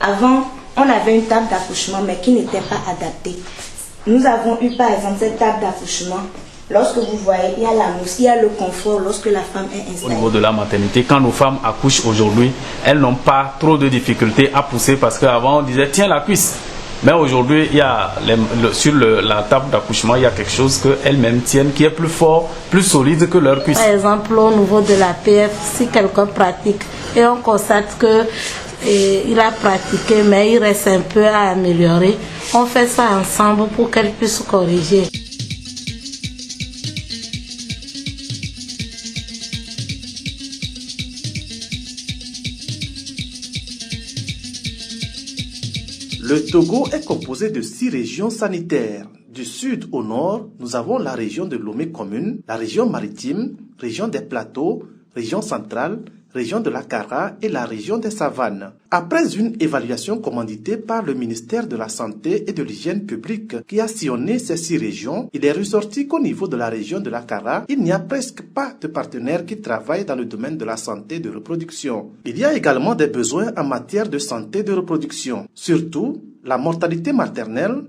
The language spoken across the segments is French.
Avant, on avait une table d'accouchement, mais qui n'était pas adaptée. Nous avons eu par exemple cette table d'accouchement. Lorsque vous voyez, il y a la mousse, il y a le confort lorsque la femme est installée. Au niveau de la maternité, quand nos femmes accouchent aujourd'hui, elles n'ont pas trop de difficultés à pousser parce qu'avant on disait tiens la cuisse. Mais aujourd'hui, il y a sur la table d'accouchement, il y a quelque chose qu'elles-mêmes tiennent qui est plus fort, plus solide que leur cuisse. Par exemple, au niveau de la PF, si quelqu'un pratique et on constate que il a pratiqué mais il reste un peu à améliorer, on fait ça ensemble pour qu'elle puisse corriger. Le Togo est composé de 6 régions sanitaires. Du sud au nord, nous avons la région de Lomé commune, la région maritime, région des plateaux, région centrale, région de la Kara et la région des savanes. Après une évaluation commanditée par le ministère de la Santé et de l'Hygiène publique qui a sillonné ces 6 régions, il est ressorti qu'au niveau de la région de la Kara, il n'y a presque pas de partenaires qui travaillent dans le domaine de la santé de reproduction. Il y a également des besoins en matière de santé de reproduction. Surtout, la mortalité maternelle,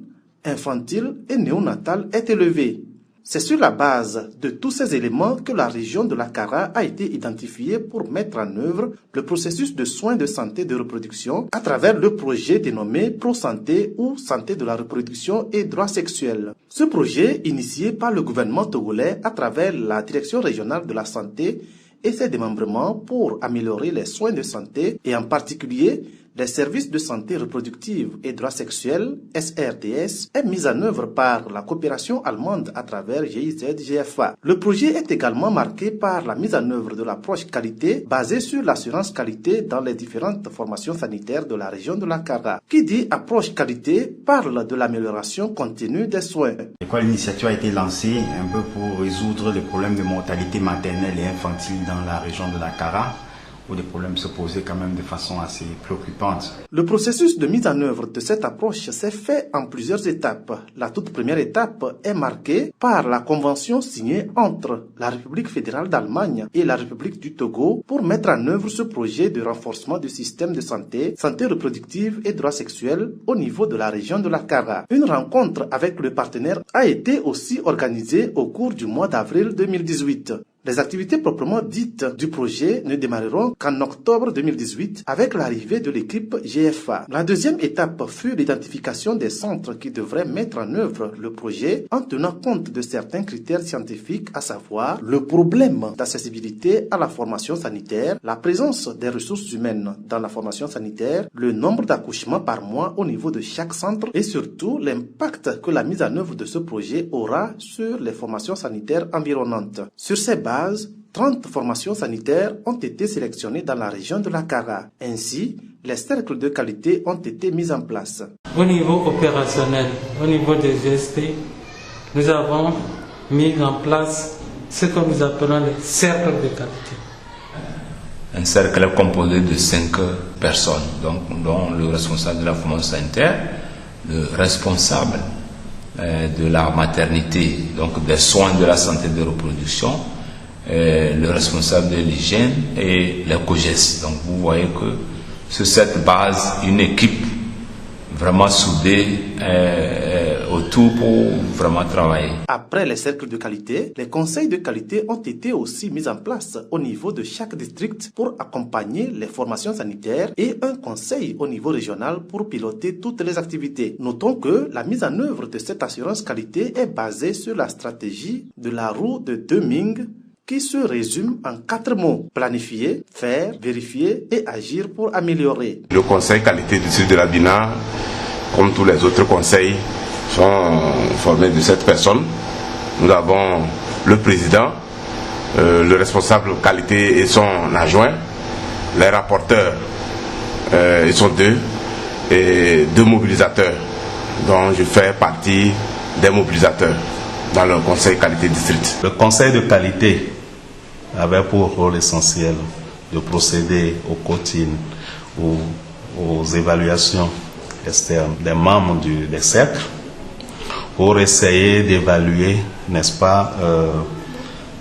infantile et néonatale est élevée. C'est sur la base de tous ces éléments que la région de la Kara a été identifiée pour mettre en œuvre le processus de soins de santé de reproduction à travers le projet dénommé Pro-Santé ou Santé de la reproduction et droits sexuels. Ce projet, initié par le gouvernement togolais à travers la Direction régionale de la santé et ses démembrements pour améliorer les soins de santé et en particulier les services de santé reproductive et droits sexuels, SRDS, est mis en œuvre par la coopération allemande à travers GIZ-GFA. Le projet est également marqué par la mise en œuvre de l'approche qualité basée sur l'assurance qualité dans les différentes formations sanitaires de la région de la Kara. Qui dit approche qualité parle de l'amélioration continue des soins. L'initiative a été lancée un peu pour résoudre les problèmes de mortalité maternelle et infantile dans la région de la Kara, où des problèmes se posaient quand même de façon assez préoccupante. Le processus de mise en œuvre de cette approche s'est fait en plusieurs étapes. La toute première étape est marquée par la convention signée entre la République fédérale d'Allemagne et la République du Togo pour mettre en œuvre ce projet de renforcement du système de santé, santé reproductive et droits sexuels au niveau de la région de la Kara. Une rencontre avec le partenaire a été aussi organisée au cours du mois d'avril 2018. Les activités proprement dites du projet ne démarreront qu'en octobre 2018 avec l'arrivée de l'équipe GFA. La deuxième étape fut l'identification des centres qui devraient mettre en œuvre le projet en tenant compte de certains critères scientifiques, à savoir le problème d'accessibilité à la formation sanitaire, la présence des ressources humaines dans la formation sanitaire, le nombre d'accouchements par mois au niveau de chaque centre et surtout l'impact que la mise en œuvre de ce projet aura sur les formations sanitaires environnantes. Sur ces bases, 30 formations sanitaires ont été sélectionnées dans la région de la Kara. Ainsi, les cercles de qualité ont été mis en place. Au niveau opérationnel, au niveau des GST, nous avons mis en place ce que nous appelons les cercles de qualité. Un cercle est composé de 5 personnes, dont le responsable de la formation sanitaire, le responsable de la maternité, donc des soins de la santé de reproduction, le responsable de l'hygiène et les COGES. Donc vous voyez que sur cette base, une équipe vraiment soudée autour pour vraiment travailler. Après les cercles de qualité, les conseils de qualité ont été aussi mis en place au niveau de chaque district pour accompagner les formations sanitaires et un conseil au niveau régional pour piloter toutes les activités. Notons que la mise en œuvre de cette assurance qualité est basée sur la stratégie de la roue de Deming qui se résume en 4 mots: planifier, faire, vérifier et agir pour améliorer. Le conseil qualité du sud de la Bina, comme tous les autres conseils, sont formés de 7 personnes. Nous avons le président, le responsable qualité et son adjoint, les rapporteurs, ils sont 2, et 2 mobilisateurs, dont je fais partie des mobilisateurs dans le conseil qualité district. Le conseil de qualité avait pour rôle essentiel de procéder aux cotines, aux évaluations externes des membres des cercles pour essayer d'évaluer, n'est-ce pas,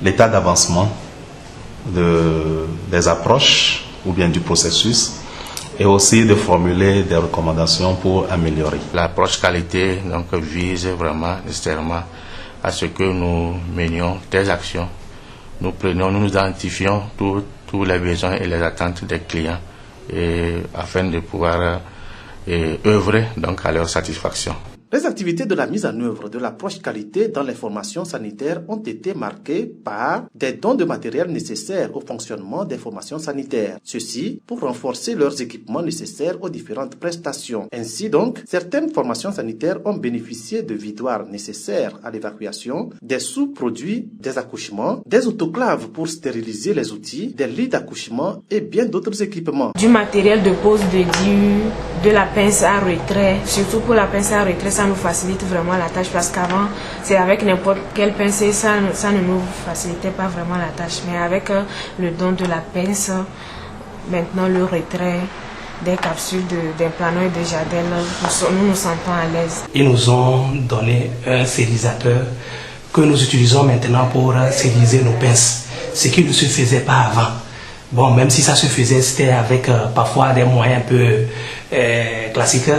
l'état d'avancement des approches ou bien du processus et aussi de formuler des recommandations pour améliorer. L'approche qualité donc, vise vraiment nécessairement à ce que nous menions des actions. Nous identifions tous les besoins et les attentes des clients afin de pouvoir œuvrer donc, à leur satisfaction. Les activités de la mise en œuvre de l'approche qualité dans les formations sanitaires ont été marquées par des dons de matériel nécessaires au fonctionnement des formations sanitaires. Ceci pour renforcer leurs équipements nécessaires aux différentes prestations. Ainsi donc, certaines formations sanitaires ont bénéficié de vidoirs nécessaires à l'évacuation, des sous-produits, des accouchements, des autoclaves pour stériliser les outils, des lits d'accouchement et bien d'autres équipements. Du matériel de pose de DIU, de la pince à retrait, surtout pour la pince à retrait, ça nous facilite vraiment la tâche parce qu'avant, c'est avec n'importe quelle pince, ça ne nous facilitait pas vraiment la tâche. Mais avec le don de la pince, maintenant le retrait des capsules d'implanon et de Jadel, nous nous sentons à l'aise. Ils nous ont donné un stérilisateur que nous utilisons maintenant pour stériliser nos pinces, ce qui ne se faisait pas avant. Bon, même si ça se faisait, c'était avec parfois des moyens un peu classiques,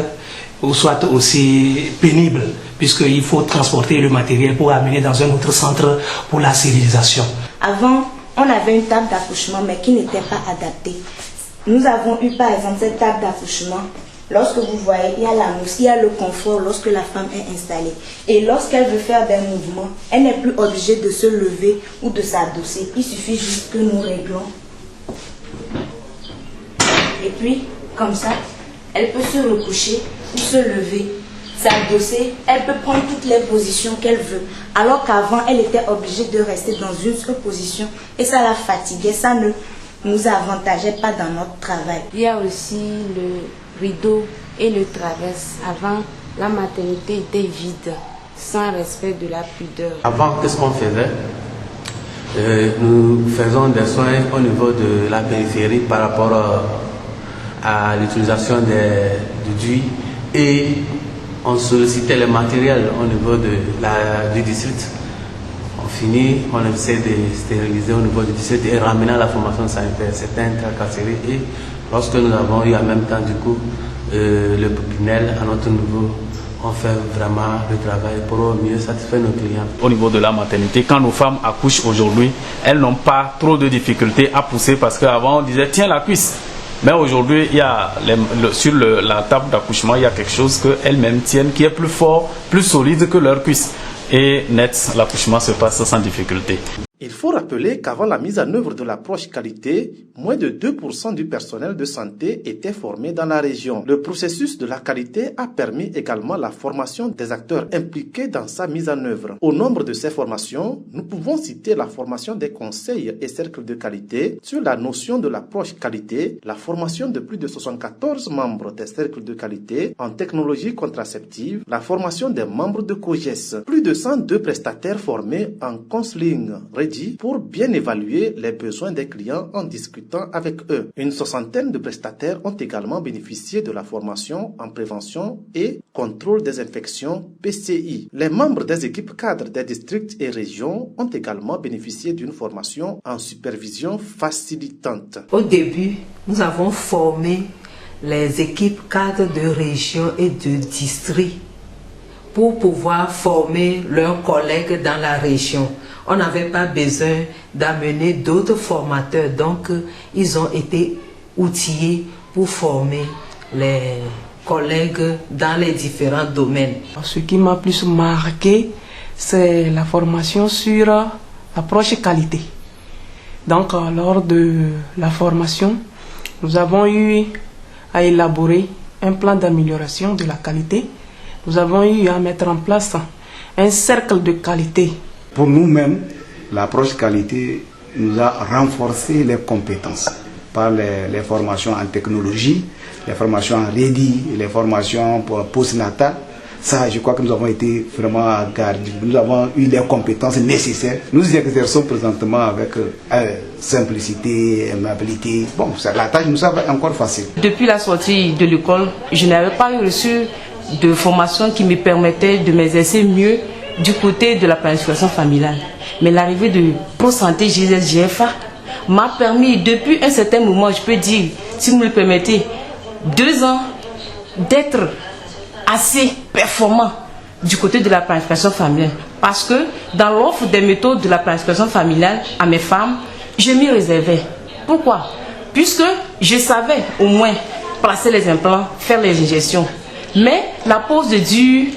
ou soit aussi pénibles, puisqu'il faut transporter le matériel pour amener dans un autre centre pour la stérilisation. Avant, on avait une table d'accouchement, mais qui n'était pas adaptée. Nous avons eu par exemple cette table d'accouchement. Lorsque vous voyez, il y a la mousse, il y a le confort lorsque la femme est installée. Et lorsqu'elle veut faire des mouvements, elle n'est plus obligée de se lever ou de s'adosser. Il suffit juste que nous réglons. Et puis, comme ça, elle peut se recoucher ou se lever, s'adosser. Elle peut prendre toutes les positions qu'elle veut. Alors qu'avant, elle était obligée de rester dans une seule position. Et ça la fatiguait, ça ne nous avantageait pas dans notre travail. Il y a aussi le rideau et le traverse. Avant, la maternité était vide, sans respect de la pudeur. Avant, qu'est-ce qu'on faisait? Nous faisons des soins au niveau de la périphérie par rapport à l'utilisation du DUI et on sollicitait le matériel au niveau du district. On finit, on essaie de stériliser au niveau du district et ramener à la formation sanitaire. C'était un tracasserie et lorsque nous avons eu en même temps du coup le Pinel à notre niveau, on fait vraiment le travail pour mieux satisfaire nos clients. Au niveau de la maternité, quand nos femmes accouchent aujourd'hui, elles n'ont pas trop de difficultés à pousser parce qu'avant on disait tiens la cuisse. Mais aujourd'hui, il y a sur la table d'accouchement, il y a quelque chose qu'elles-mêmes tiennent qui est plus fort, plus solide que leur cuisse. Et net, l'accouchement se passe sans difficulté. Il faut rappeler qu'avant la mise en œuvre de l'approche qualité, moins de 2% du personnel de santé était formé dans la région. Le processus de la qualité a permis également la formation des acteurs impliqués dans sa mise en œuvre. Au nombre de ces formations, nous pouvons citer la formation des conseils et cercles de qualité sur la notion de l'approche qualité, la formation de plus de 74 membres des cercles de qualité en technologie contraceptive, la formation des membres de COGES, plus de 102 prestataires formés en counseling pour bien évaluer les besoins des clients en discutant avec eux. Une soixantaine de prestataires ont également bénéficié de la formation en prévention et contrôle des infections PCI. Les membres des équipes cadres des districts et régions ont également bénéficié d'une formation en supervision facilitante. Au début, nous avons formé les équipes cadres de région et de district pour pouvoir former leurs collègues dans la région. On n'avait pas besoin d'amener d'autres formateurs, donc ils ont été outillés pour former les collègues dans les différents domaines. Ce qui m'a plus marqué, c'est la formation sur l'approche qualité. Donc lors de la formation, nous avons eu à élaborer un plan d'amélioration de la qualité. Nous avons eu à mettre en place un cercle de qualité. Pour nous-mêmes, l'approche qualité nous a renforcé les compétences par les formations en technologie, les formations en REDI, les formations postnatales. Ça, je crois que nous avons été vraiment gardés. Nous avons eu les compétences nécessaires. Nous exerçons présentement avec simplicité, aimabilité. Bon, la tâche nous semble encore facile. Depuis la sortie de l'école, je n'avais pas reçu de formation qui me permettait de m'exercer mieux du côté de la planification familiale. Mais l'arrivée de ProSanté GSGFA m'a permis, depuis un certain moment, je peux dire, si vous me le permettez, 2 ans d'être assez performant du côté de la planification familiale. Parce que dans l'offre des méthodes de la planification familiale à mes femmes, je m'y réservais. Pourquoi? Puisque je savais au moins placer les implants, faire les injections. Mais la pose de DIU,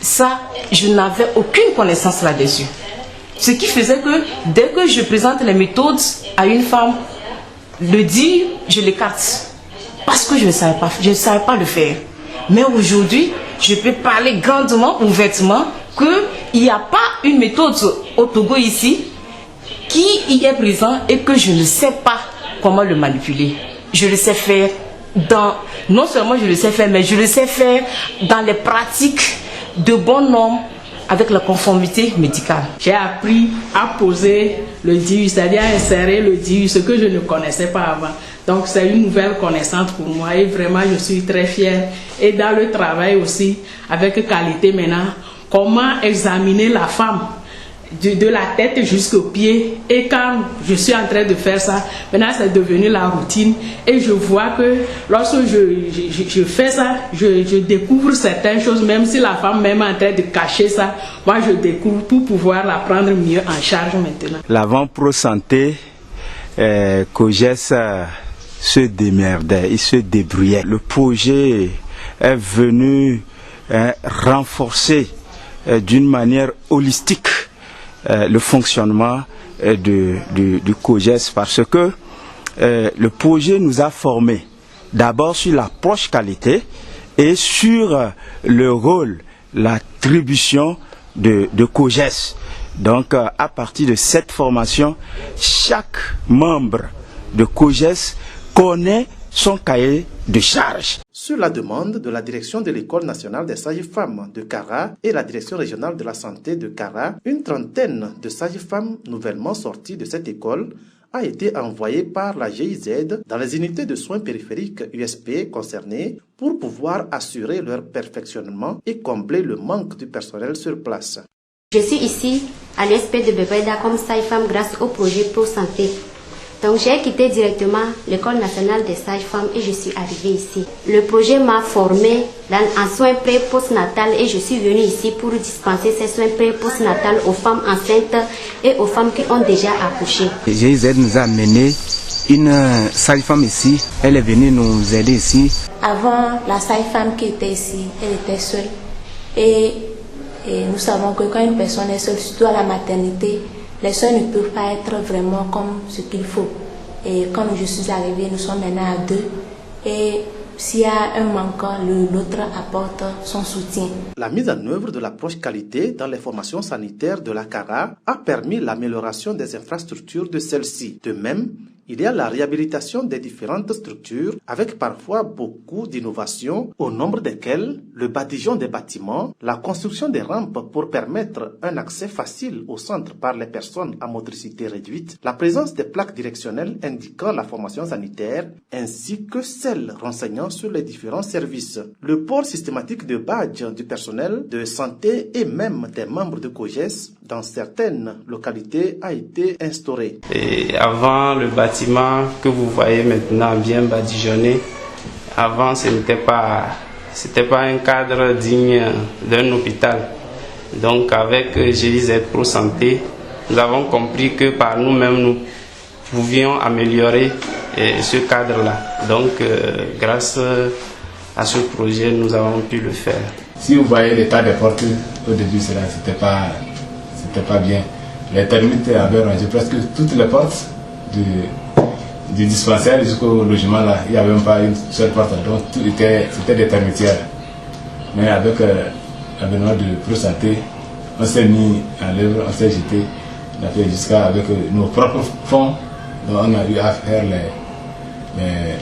ça, je n'avais aucune connaissance là-dessus. Ce qui faisait que dès que je présente les méthodes à une femme, le DIU, je l'écarte. Parce que je ne savais pas le faire. Mais aujourd'hui, je peux parler grandement, ouvertement, qu'il n'y a pas une méthode au Togo ici qui y est présent et que je ne sais pas comment le manipuler. Je le sais faire non seulement je le sais faire, mais je le sais faire dans les pratiques de bonnes normes avec la conformité médicale. J'ai appris à poser le DIU, c'est-à-dire à insérer le DIU, ce que je ne connaissais pas avant. Donc c'est une nouvelle connaissance pour moi et vraiment je suis très fière. Et dans le travail aussi, avec qualité maintenant, comment examiner la femme de la tête jusqu'aux pieds. Et quand je suis en train de faire ça, maintenant c'est devenu la routine. Et je vois que lorsque je fais ça, je découvre certaines choses, même si la femme même est en train de cacher ça, moi je découvre pour pouvoir la prendre mieux en charge maintenant. L'avant Pro Santé, COGES se démerdait, il se débrouillait. Le projet est venu renforcer d'une manière holistique le fonctionnement du COGES parce que le projet nous a formés d'abord sur l'approche qualité et sur le rôle, l'attribution de COGES. Donc à partir de cette formation, chaque membre de COGES connaît son cahier de charge. Sur la demande de la direction de l'École nationale des sages-femmes de Kara et la direction régionale de la santé de Kara, une trentaine de sages-femmes nouvellement sorties de cette école a été envoyée par la GIZ dans les unités de soins périphériques USP concernées pour pouvoir assurer leur perfectionnement et combler le manque du personnel sur place. Je suis ici à l'USP de Bébéda comme sage-femme grâce au projet Pro Santé. Donc j'ai quitté directement l'École nationale des sages-femmes et je suis arrivée ici. Le projet m'a formée en soins pré-postnatales et je suis venue ici pour dispenser ces soins pré-postnatales aux femmes enceintes et aux femmes qui ont déjà accouché. GIZ nous a amené une sage-femme ici, elle est venue nous aider ici. Avant, la sage-femme qui était ici, elle était seule. Et nous savons que quand une personne est seule, surtout à la maternité, les soins ne peuvent pas être vraiment comme ce qu'il faut. Et comme je suis arrivée, nous sommes maintenant à 2. Et s'il y a un manquant, l'autre apporte son soutien. La mise en œuvre de l'approche qualité dans les formations sanitaires de la CARA a permis l'amélioration des infrastructures de celles-ci. De même, il y a la réhabilitation des différentes structures avec parfois beaucoup d'innovations au nombre desquelles le badigeon des bâtiments, la construction des rampes pour permettre un accès facile au centre par les personnes à motricité réduite, la présence des plaques directionnelles indiquant la formation sanitaire ainsi que celles renseignant sur les différents services. Le port systématique de badges du personnel de santé et même des membres de COGES dans certaines localités a été instauré. Et avant, le bâtiment que vous voyez maintenant bien badigeonné, avant ce n'était pas un cadre digne d'un hôpital. Donc avec GIZ Pro Santé, nous avons compris que par nous-mêmes nous pouvions améliorer ce cadre-là. Donc grâce à ce projet, nous avons pu le faire. Si vous voyez l'état des portes, au début c'était pas bien. Les termites avaient rangé presque toutes les portes du dispensaire jusqu'au logement là. Il n'y avait même pas une seule porte, donc c'était des termitières. Mais avec l'avènement de Pro Santé, on s'est mis en l'œuvre, on s'est jeté, on a fait jusqu'à avec nos propres fonds, donc on a eu à faire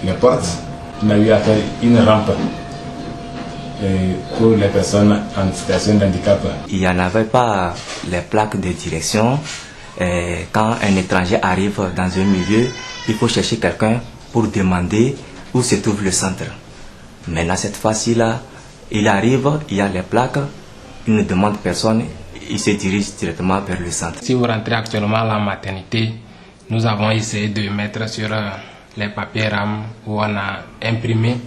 les portes, on a eu à faire une rampe pour les personnes en situation de handicap. Il n'y en avait pas les plaques de direction. Quand un étranger arrive dans un milieu, il faut chercher quelqu'un pour demander où se trouve le centre. Maintenant, cette fois-ci là, il arrive, il y a les plaques, il ne demande personne, il se dirige directement vers le centre. Si vous rentrez actuellement à la maternité, nous avons essayé de mettre sur les papiers RAM où on a imprimé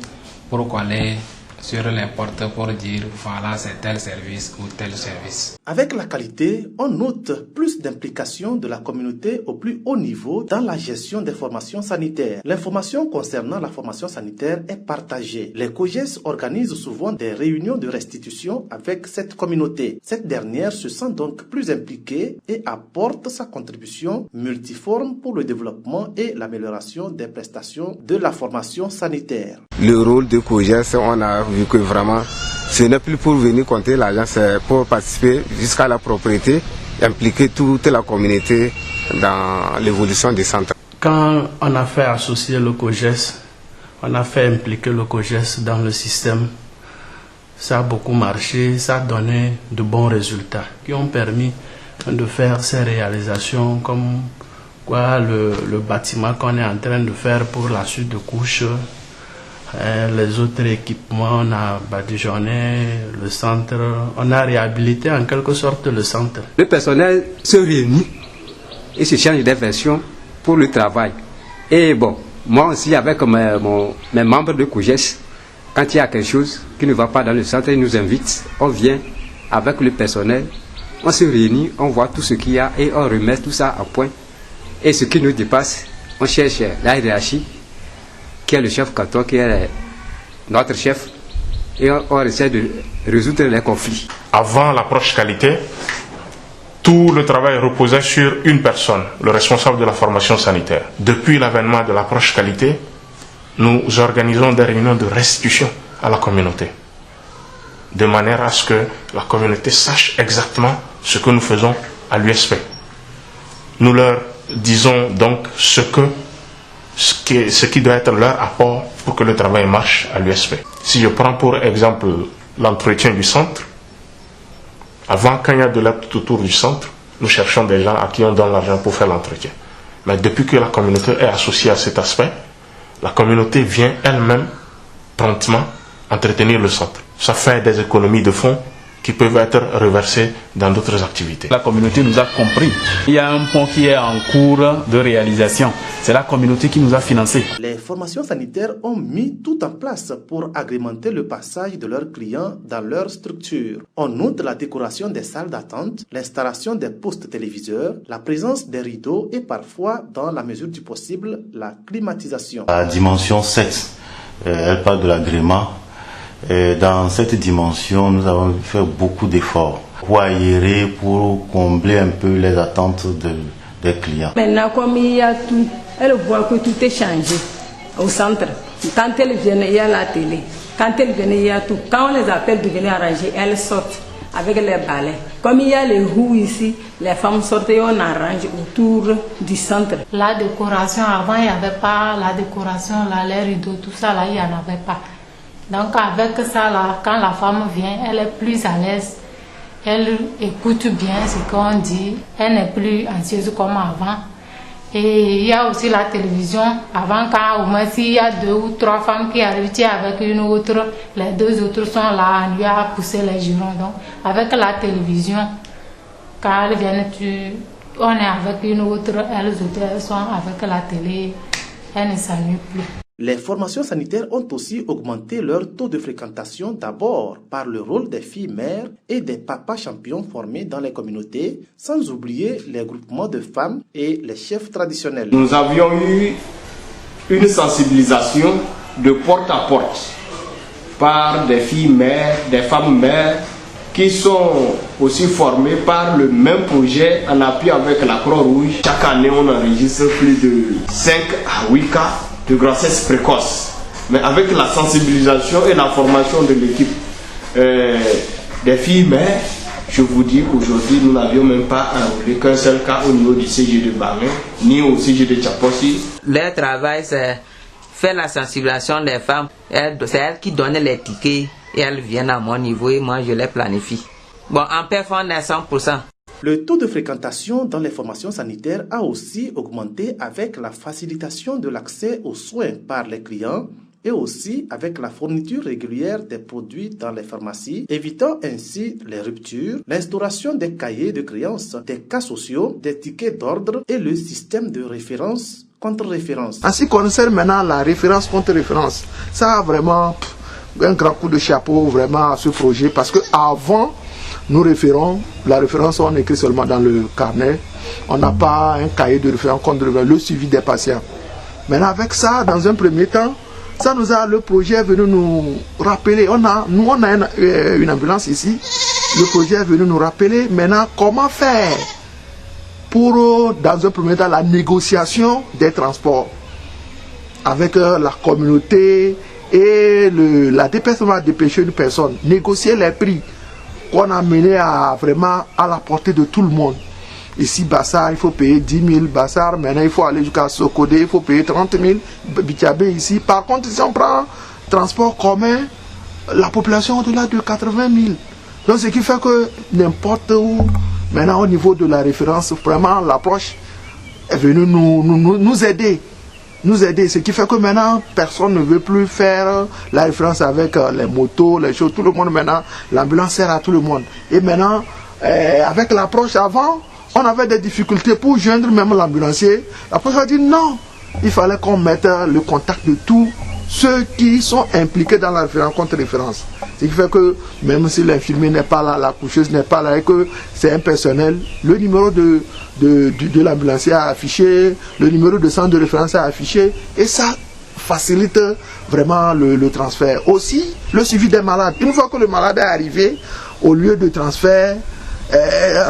pour coller sur les portes pour dire voilà c'est tel service ou tel service. Avec la qualité, on note plus d'implication de la communauté au plus haut niveau dans la gestion des formations sanitaires. L'information concernant la formation sanitaire est partagée. Les COJES organisent souvent des réunions de restitution avec cette communauté. Cette dernière se sent donc plus impliquée et apporte sa contribution multiforme pour le développement et l'amélioration des prestations de la formation sanitaire. Le rôle de COJES, on a vu que vraiment, ce n'est plus pour venir compter l'argent, c'est pour participer jusqu'à la propriété, impliquer toute la communauté dans l'évolution des centres. Quand on a fait associer le COJES, on a fait impliquer le COJES dans le système, ça a beaucoup marché, ça a donné de bons résultats qui ont permis de faire ces réalisations comme quoi le bâtiment qu'on est en train de faire pour la suite de couches, les autres équipements, on a badigeonné le centre, on a réhabilité en quelque sorte le centre. Le personnel se réunit et se change des versions pour le travail. Et bon, moi aussi avec mes membres de COJES, quand il y a quelque chose qui ne va pas dans le centre, ils nous invitent, on vient avec le personnel, on se réunit, on voit tout ce qu'il y a et on remet tout ça à point. Et ce qui nous dépasse, on cherche la hiérarchie, qui est le chef canton, qui est notre chef, et on essaie de résoudre les conflits. Avant l'approche qualité, tout le travail reposait sur une personne, le responsable de la formation sanitaire. Depuis l'avènement de l'approche qualité, nous organisons des réunions de restitution à la communauté, de manière à ce que la communauté sache exactement ce que nous faisons à l'USP. Nous leur disons donc ce qui doit être leur apport pour que le travail marche à l'USP. Si je prends pour exemple l'entretien du centre, avant, quand il y a de l'aide autour du centre, nous cherchons des gens à qui on donne l'argent pour faire l'entretien. Mais depuis que la communauté est associée à cet aspect, la communauté vient elle-même promptement entretenir le centre. Ça fait des économies de fonds qui peuvent être reversés dans d'autres activités. La communauté nous a compris. Il y a un pont qui est en cours de réalisation. C'est la communauté qui nous a financés. Les formations sanitaires ont mis tout en place pour agrémenter le passage de leurs clients dans leur structure. On note la décoration des salles d'attente, l'installation des postes téléviseurs, la présence des rideaux et parfois, dans la mesure du possible, la climatisation. La dimension 7, elle parle de l'agrément. Et dans cette dimension, nous avons fait beaucoup d'efforts pour aérer, pour combler un peu les attentes des clients. Maintenant, comme il y a tout, elle voit que tout est changé au centre. Quand elles viennent, il y a la télé. Quand elles viennent, il y a tout. Quand on les appelle de venir arranger, elles sortent avec les balais. Comme il y a les roues ici, les femmes sortent et on arrange autour du centre. La décoration, avant, il n'y avait pas la décoration, là, les rideaux, tout ça, là, il n'y en avait pas. Donc avec ça, là, quand la femme vient, elle est plus à l'aise. Elle écoute bien ce qu'on dit. Elle n'est plus anxieuse comme avant. Et il y a aussi la télévision. Avant, quand au moins s'il y a 2 ou 3 femmes qui arrivent avec une autre, les 2 autres sont là, on lui a poussé les jurons. Donc avec la télévision, quand elles viennent, on est avec une autre, elles autres elles sont avec la télé, elles ne s'ennuient plus. Les formations sanitaires ont aussi augmenté leur taux de fréquentation, d'abord par le rôle des filles mères et des papas champions formés dans les communautés, sans oublier les groupements de femmes et les chefs traditionnels. Nous avions eu une sensibilisation de porte à porte par des filles mères, des femmes mères qui sont aussi formées par le même projet en appui avec la Croix-Rouge. Chaque année, on enregistre plus de 5 à 8 cas de grossesse précoce, mais avec la sensibilisation et la formation de l'équipe des filles mères, je vous dis qu'aujourd'hui nous n'avions même pas enrôlé qu'un seul cas au niveau du CG de Bangé ni au CG de Tchapossi. Leur travail, c'est faire la sensibilisation des femmes. C'est elles qui donnent les tickets et elles viennent à mon niveau et moi je les planifie. Bon, en performance 100%. Le taux de fréquentation dans les formations sanitaires a aussi augmenté avec la facilitation de l'accès aux soins par les clients et aussi avec la fourniture régulière des produits dans les pharmacies, évitant ainsi les ruptures, l'instauration des cahiers de créances, des cas sociaux, des tickets d'ordre et le système de référence contre référence. En ce qui concerne maintenant la référence contre référence, ça a vraiment un grand coup de chapeau vraiment à ce projet, parce que avant, la référence on écrit seulement dans le carnet, on n'a pas un cahier de référence contre le suivi des patients. Maintenant avec ça, dans un premier temps, le projet est venu nous rappeler, on a une ambulance ici, le projet est venu nous rappeler maintenant comment faire pour, dans un premier temps, la négociation des transports avec la communauté et la déplacement à dépêcher une personne, négocier les prix qu'on a mené vraiment à la portée de tout le monde. Ici, Bassar, il faut payer 10 000, Bassar, maintenant il faut aller jusqu'à Sokodé, il faut payer 30 000, Bitiabé ici. Par contre, si on prend transport commun, la population au-delà de 80 000. Donc, ce qui fait que n'importe où, maintenant au niveau de la référence, vraiment l'approche est venue nous aider. Ce qui fait que maintenant, personne ne veut plus faire la référence avec les motos, les choses. Tout le monde maintenant, l'ambulance sert à tout le monde. Et maintenant, avec l'approche avant, on avait des difficultés pour joindre même l'ambulancier. L'approche a dit non, il fallait qu'on mette le contact de tous ceux qui sont impliqués dans la référence contre référence. Ce qui fait que même si l'infirmier n'est pas là, la coucheuse n'est pas là et que c'est un personnel, le numéro de l'ambulancier a affiché, le numéro de centre de référence a affiché, et ça facilite vraiment le transfert. Aussi, le suivi des malades. Une fois que le malade est arrivé, au lieu de transfert,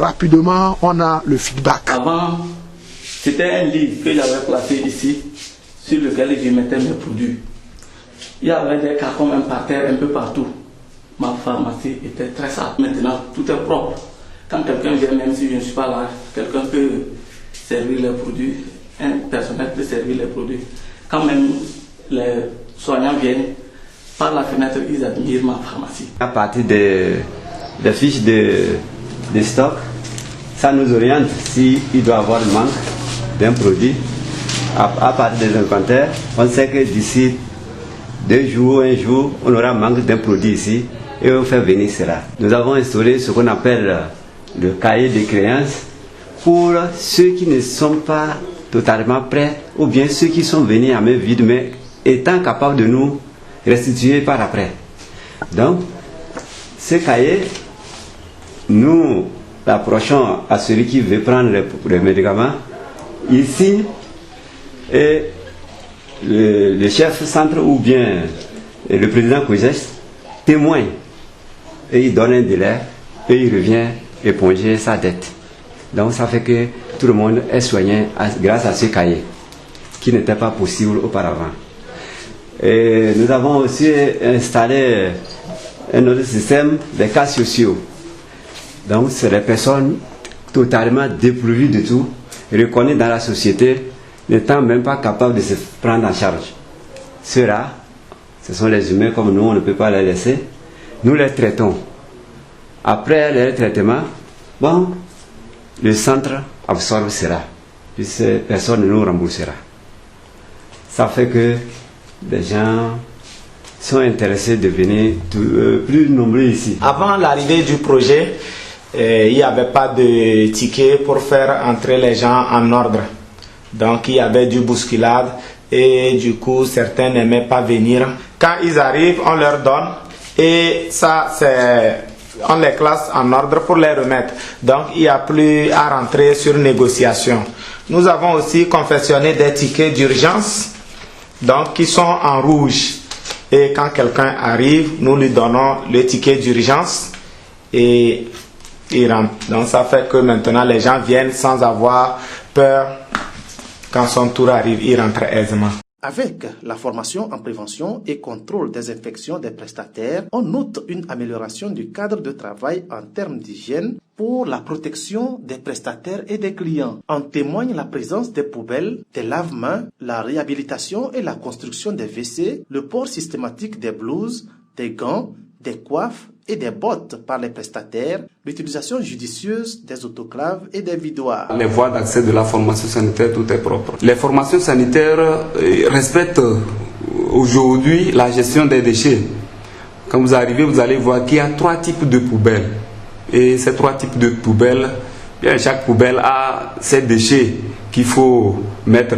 rapidement, on a le feedback. Avant, c'était un livre que j'avais placé ici, sur lequel je mettais mes produits. Il y avait des cartons même par terre, un peu partout. Ma pharmacie était très sale. Maintenant, tout est propre. Quand quelqu'un vient, même si je ne suis pas là, quelqu'un peut servir les produits, un personnel peut servir les produits. Quand même les soignants viennent, par la fenêtre, ils admirent ma pharmacie. À partir des fiches de stock, ça nous oriente s'il doit y avoir le manque d'un produit. À partir des inventaires, on sait que d'ici 2 jours, 1 jour, on aura manque d'un produit ici et on fait venir cela. Nous avons instauré ce qu'on appelle le cahier de créances pour ceux qui ne sont pas totalement prêts ou bien ceux qui sont venus à main vide mais étant capables de nous restituer par après. Donc, ce cahier, nous l'approchons à celui qui veut prendre les médicaments, il signe et le chef centre ou bien le président COJES témoigne et il donne un délai et il revient éponger sa dette. Donc ça fait que tout le monde est soigné grâce à ce cahier qui n'était pas possible auparavant. Et nous avons aussi installé un autre système des cas sociaux. Donc c'est les personnes totalement dépourvues de tout, reconnues dans la société, n'étant même pas capables de se prendre en charge. Ceux-là, ce sont les humains comme nous, on ne peut pas les laisser. Nous les traitons. Après le traitement, bon, le centre absorbe cela, puisque personne ne nous remboursera. Ça fait que les gens sont intéressés de venir plus nombreux ici. Avant l'arrivée du projet, il n'y avait pas de ticket pour faire entrer les gens en ordre. Donc il y avait du bousculade et du coup certains n'aimaient pas venir. Quand ils arrivent, on leur donne et ça on les classe en ordre pour les remettre. Donc il n'y a plus à rentrer sur négociation. Nous avons aussi confectionné des tickets d'urgence donc qui sont en rouge. Et quand quelqu'un arrive, nous lui donnons le ticket d'urgence et il rentre. Donc ça fait que maintenant les gens viennent sans avoir peur. Quand son tour arrive, il rentre aisément. Avec la formation en prévention et contrôle des infections des prestataires, on note une amélioration du cadre de travail en termes d'hygiène pour la protection des prestataires et des clients. En témoigne la présence des poubelles, des lave-mains, la réhabilitation et la construction des WC, le port systématique des blouses, des gants, des coiffes et des bottes par les prestataires, l'utilisation judicieuse des autoclaves et des vidoirs. Les voies d'accès de la formation sanitaire, tout est propre. Les formations sanitaires respectent aujourd'hui la gestion des déchets. Quand vous arrivez, vous allez voir qu'il y a 3 types de poubelles. Et ces 3 types de poubelles, bien, chaque poubelle a ses déchets qu'il faut mettre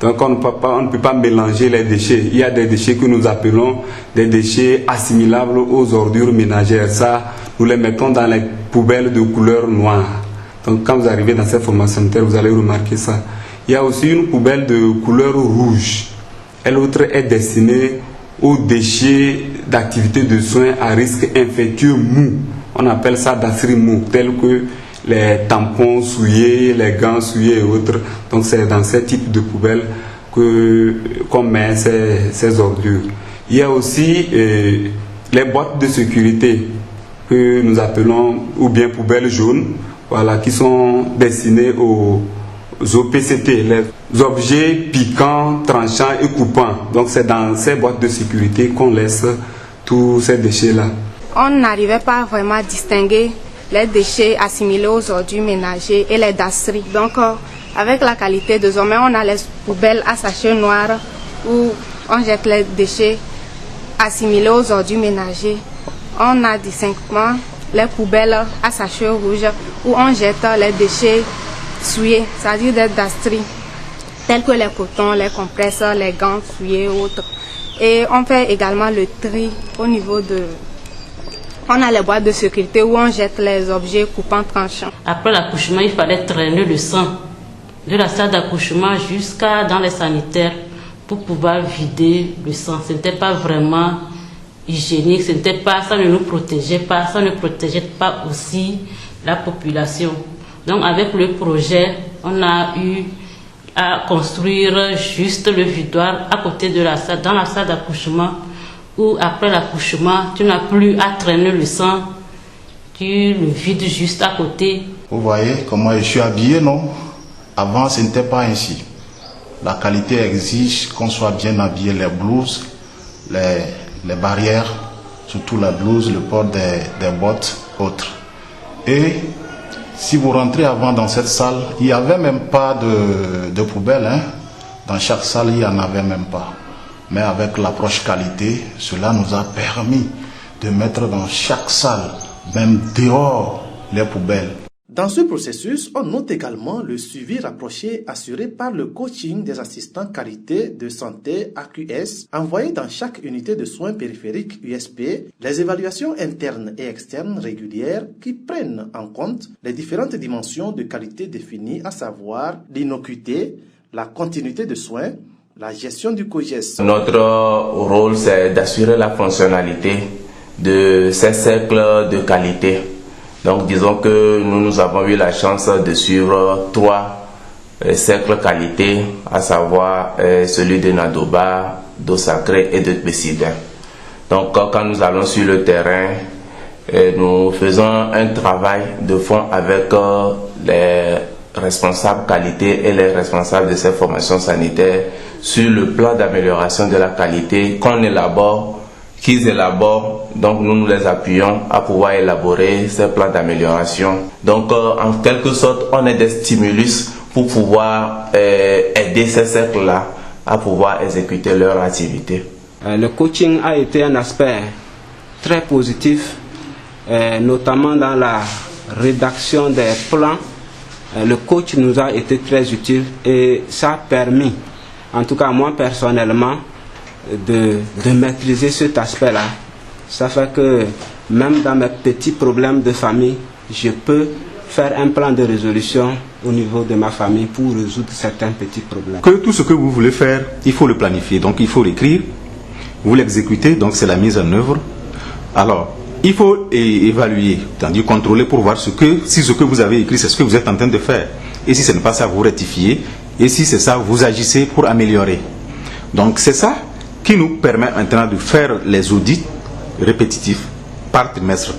Donc on ne peut pas mélanger les déchets. Il y a des déchets que nous appelons des déchets assimilables aux ordures ménagères. Ça, nous les mettons dans les poubelles de couleur noire. Donc quand vous arrivez dans cette formation sanitaire, vous allez remarquer ça. Il y a aussi une poubelle de couleur rouge. L'autre est destinée aux déchets d'activités de soins à risque infectieux mou. On appelle ça dasserie mou, tel que les tampons souillés, les gants souillés et autres. Donc c'est dans ce type de poubelle qu'on met ces ordures. Il y a aussi les boîtes de sécurité que nous appelons ou bien poubelles jaunes, voilà, qui sont destinées aux OPCT, les objets piquants, tranchants et coupants. Donc c'est dans ces boîtes de sécurité qu'on laisse tous ces déchets-là. On n'arrivait pas vraiment à distinguer les déchets assimilés aux ordures ménagères et les dasseries. Donc avec la qualité de Zomé, on a les poubelles à sachets noirs où on jette les déchets assimilés aux ordures ménagères. On a distinctement les poubelles à sachets rouges où on jette les déchets souillés, c'est-à-dire des dasseries, tels que les cotons, les compresses, les gants souillés et autres. Et on fait également le tri au niveau de... On a les boîtes de sécurité où on jette les objets coupants tranchants. Après l'accouchement, il fallait traîner le sang de la salle d'accouchement jusqu'à dans les sanitaires pour pouvoir vider le sang. Ce n'était pas vraiment hygiénique, ça ne nous protégeait pas, ça ne protégeait pas aussi la population. Donc avec le projet, on a eu à construire juste le vidoir à côté de la salle, dans la salle d'accouchement, où après l'accouchement, tu n'as plus à traîner le sang, tu le vides juste à côté. Vous voyez comment je suis habillé, non? Avant, ce n'était pas ainsi. La qualité exige qu'on soit bien habillé, les blouses, les barrières, surtout la blouse, le port des bottes, autres. Et si vous rentrez avant dans cette salle, il n'y avait même pas de poubelle. Hein? Dans chaque salle, il n'y en avait même pas. Mais avec l'approche qualité, cela nous a permis de mettre dans chaque salle, même dehors, les poubelles. Dans ce processus, on note également le suivi rapproché assuré par le coaching des assistants qualité de santé AQS envoyés dans chaque unité de soins périphériques USP, les évaluations internes et externes régulières qui prennent en compte les différentes dimensions de qualité définies, à savoir l'innocuité, la continuité de soins, la gestion du COGES. Notre rôle, c'est d'assurer la fonctionnalité de ces cercles de qualité. Donc disons que nous avons eu la chance de suivre 3 cercles qualité, à savoir celui de Nadoba, d'eau sacrée et de Bessidin. Donc quand nous allons sur le terrain, nous faisons un travail de fond avec les responsables qualité et les responsables de ces formations sanitaires sur le plan d'amélioration de la qualité qu'ils élaborent, donc nous les appuyons à pouvoir élaborer ces plans d'amélioration. Donc en quelque sorte, on est des stimulus pour pouvoir aider ces cercles-là à pouvoir exécuter leur activité. Le coaching a été un aspect très positif, notamment dans la rédaction des plans. Le coach nous a été très utile et ça a permis, en tout cas moi personnellement, de maîtriser cet aspect-là. Ça fait que même dans mes petits problèmes de famille, je peux faire un plan de résolution au niveau de ma famille pour résoudre certains petits problèmes. Que tout ce que vous voulez faire, il faut le planifier. Donc il faut l'écrire, vous l'exécutez, donc c'est la mise en œuvre. Alors, il faut évaluer, c'est-à-dire contrôler pour voir si ce que vous avez écrit, c'est ce que vous êtes en train de faire. Et si ce n'est pas ça, vous rectifiez. Et si c'est ça, vous agissez pour améliorer. Donc c'est ça qui nous permet maintenant de faire les audits répétitifs par trimestre.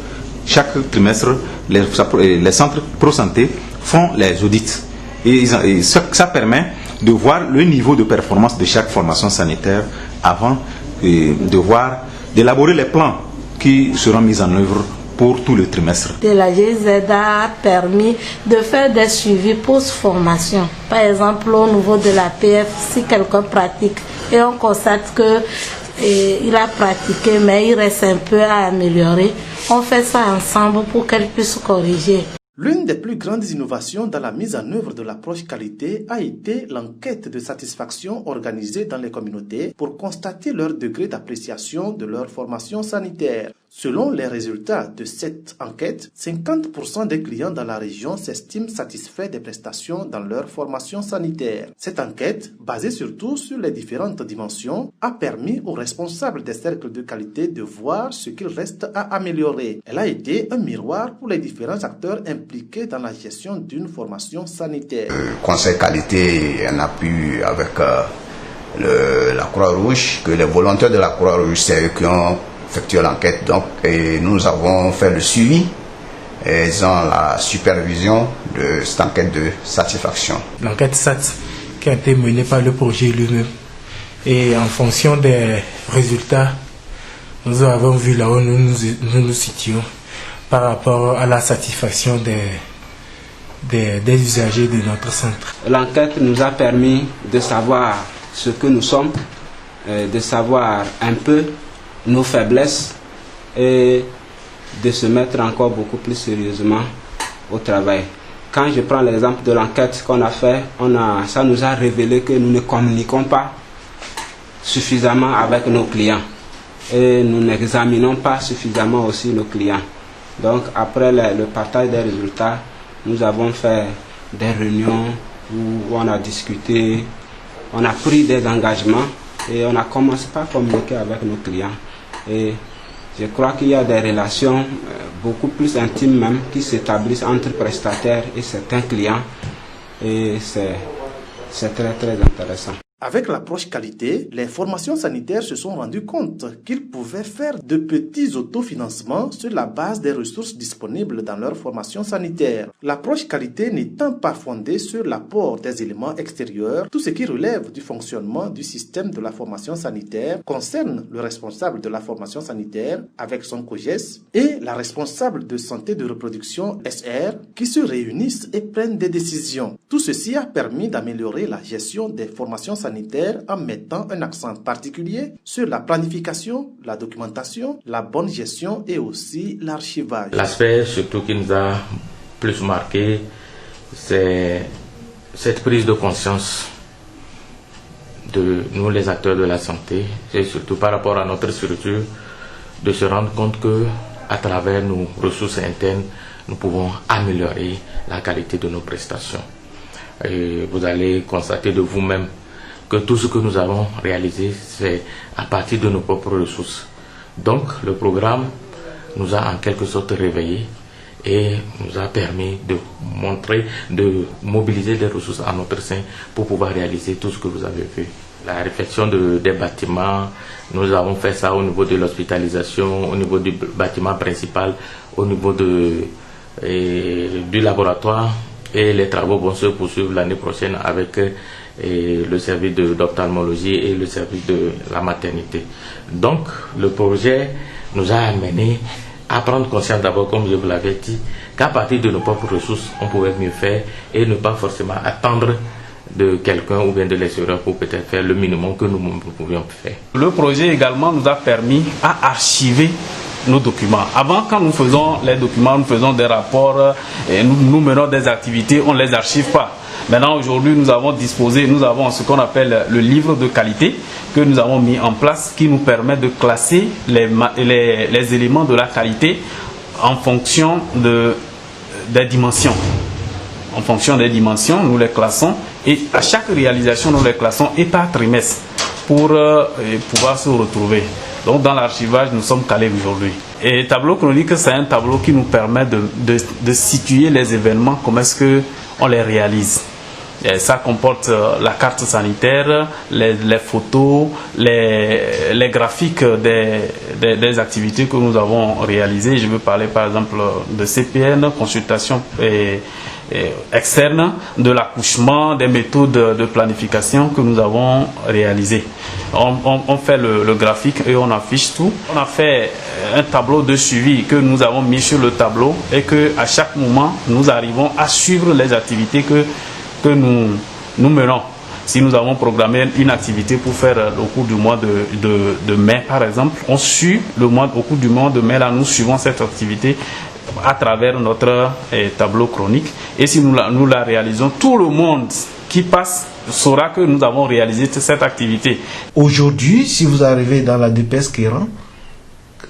Chaque trimestre, les centres pro-santé font les audits. Et ça permet de voir le niveau de performance de chaque formation sanitaire avant d'élaborer les plans qui seront mis en œuvre pour tout le trimestre. La GIZ a permis de faire des suivis post-formation. Par exemple, au niveau de la PF, si quelqu'un pratique et on constate qu'il a pratiqué mais il reste un peu à améliorer, on fait ça ensemble pour qu'elle puisse corriger. L'une des plus grandes innovations dans la mise en œuvre de l'approche qualité a été l'enquête de satisfaction organisée dans les communautés pour constater leur degré d'appréciation de leur formation sanitaire. Selon les résultats de cette enquête, 50% des clients dans la région s'estiment satisfaits des prestations dans leur formation sanitaire. Cette enquête, basée surtout sur les différentes dimensions, a permis aux responsables des cercles de qualité de voir ce qu'il reste à améliorer. Elle a été un miroir pour les différents acteurs impliqués dans la gestion d'une formation sanitaire. Le conseil qualité en appui avec la Croix-Rouge, que les volontaires de la Croix-Rouge, c'est eux qui ont effectué l'enquête, donc, et nous avons fait le suivi et ils ont la supervision de cette enquête de satisfaction. L'enquête SAT qui a été menée par le projet lui-même, et en fonction des résultats, nous avons vu là où nous nous situons par rapport à la satisfaction des usagers de notre centre. L'enquête nous a permis de savoir ce que nous sommes, de savoir un peu nos faiblesses et de se mettre encore beaucoup plus sérieusement au travail. Quand je prends l'exemple de l'enquête qu'on a fait, ça nous a révélé que nous ne communiquons pas suffisamment avec nos clients et nous n'examinons pas suffisamment aussi nos clients. Donc après le partage des résultats, nous avons fait des réunions où on a discuté, on a pris des engagements et on a commencé par communiquer avec nos clients. Et je crois qu'il y a des relations beaucoup plus intimes même qui s'établissent entre prestataires et certains clients. Et c'est très très intéressant. Avec l'approche qualité, les formations sanitaires se sont rendues compte qu'ils pouvaient faire de petits autofinancements sur la base des ressources disponibles dans leur formation sanitaire. L'approche qualité n'étant pas fondée sur l'apport des éléments extérieurs, tout ce qui relève du fonctionnement du système de la formation sanitaire concerne le responsable de la formation sanitaire avec son COGES et la responsable de santé de reproduction SR qui se réunissent et prennent des décisions. Tout ceci a permis d'améliorer la gestion des formations sanitaires en mettant un accent particulier sur la planification, la documentation, la bonne gestion et aussi l'archivage. L'aspect surtout qui nous a plus marqué, c'est cette prise de conscience de nous les acteurs de la santé, et surtout par rapport à notre structure, de se rendre compte que à travers nos ressources internes, nous pouvons améliorer la qualité de nos prestations. Et vous allez constater de vous-même que tout ce que nous avons réalisé, c'est à partir de nos propres ressources. Donc, le programme nous a en quelque sorte réveillés et nous a permis de mobiliser les ressources à notre sein pour pouvoir réaliser tout ce que vous avez vu. La réfection des bâtiments, nous avons fait ça au niveau de l'hospitalisation, au niveau du bâtiment principal, au niveau du laboratoire, et les travaux vont se poursuivre l'année prochaine avec le service d'ophtalmologie et le service de la maternité. Donc le projet nous a amené à prendre conscience d'abord, comme je vous l'avais dit, qu'à partir de nos propres ressources, on pouvait mieux faire et ne pas forcément attendre de quelqu'un ou bien de l'extérieur pour peut-être faire le minimum que nous pouvions faire. Le projet également nous a permis à archiver nos documents. Avant, quand nous faisons les documents, nous faisons des rapports, et nous menons des activités, on ne les archive pas. Maintenant, aujourd'hui, nous avons ce qu'on appelle le livre de qualité que nous avons mis en place, qui nous permet de classer les éléments de la qualité en fonction des dimensions. En fonction des dimensions, nous les classons et à chaque réalisation, nous les classons et par trimestre pour pouvoir se retrouver. Donc dans l'archivage, nous sommes calés aujourd'hui. Et tableau chronique, c'est un tableau qui nous permet de situer les événements, comment est-ce qu'on les réalise. Et ça comporte la carte sanitaire, les photos, les graphiques des activités que nous avons réalisées. Je veux parler par exemple de CPN, consultation externe, de l'accouchement, des méthodes de planification que nous avons réalisées. On fait le graphique et on affiche tout. On a fait un tableau de suivi que nous avons mis sur le tableau et que à chaque moment nous arrivons à suivre les activités que nous menons. Si nous avons programmé une activité pour faire au cours du mois de mai par exemple, on suit au cours du mois de mai, là nous suivons cette activité à travers notre tableau chronique. Et si nous la réalisons, tout le monde qui passe saura que nous avons réalisé cette activité. Aujourd'hui, si vous arrivez dans la DPS Kéran,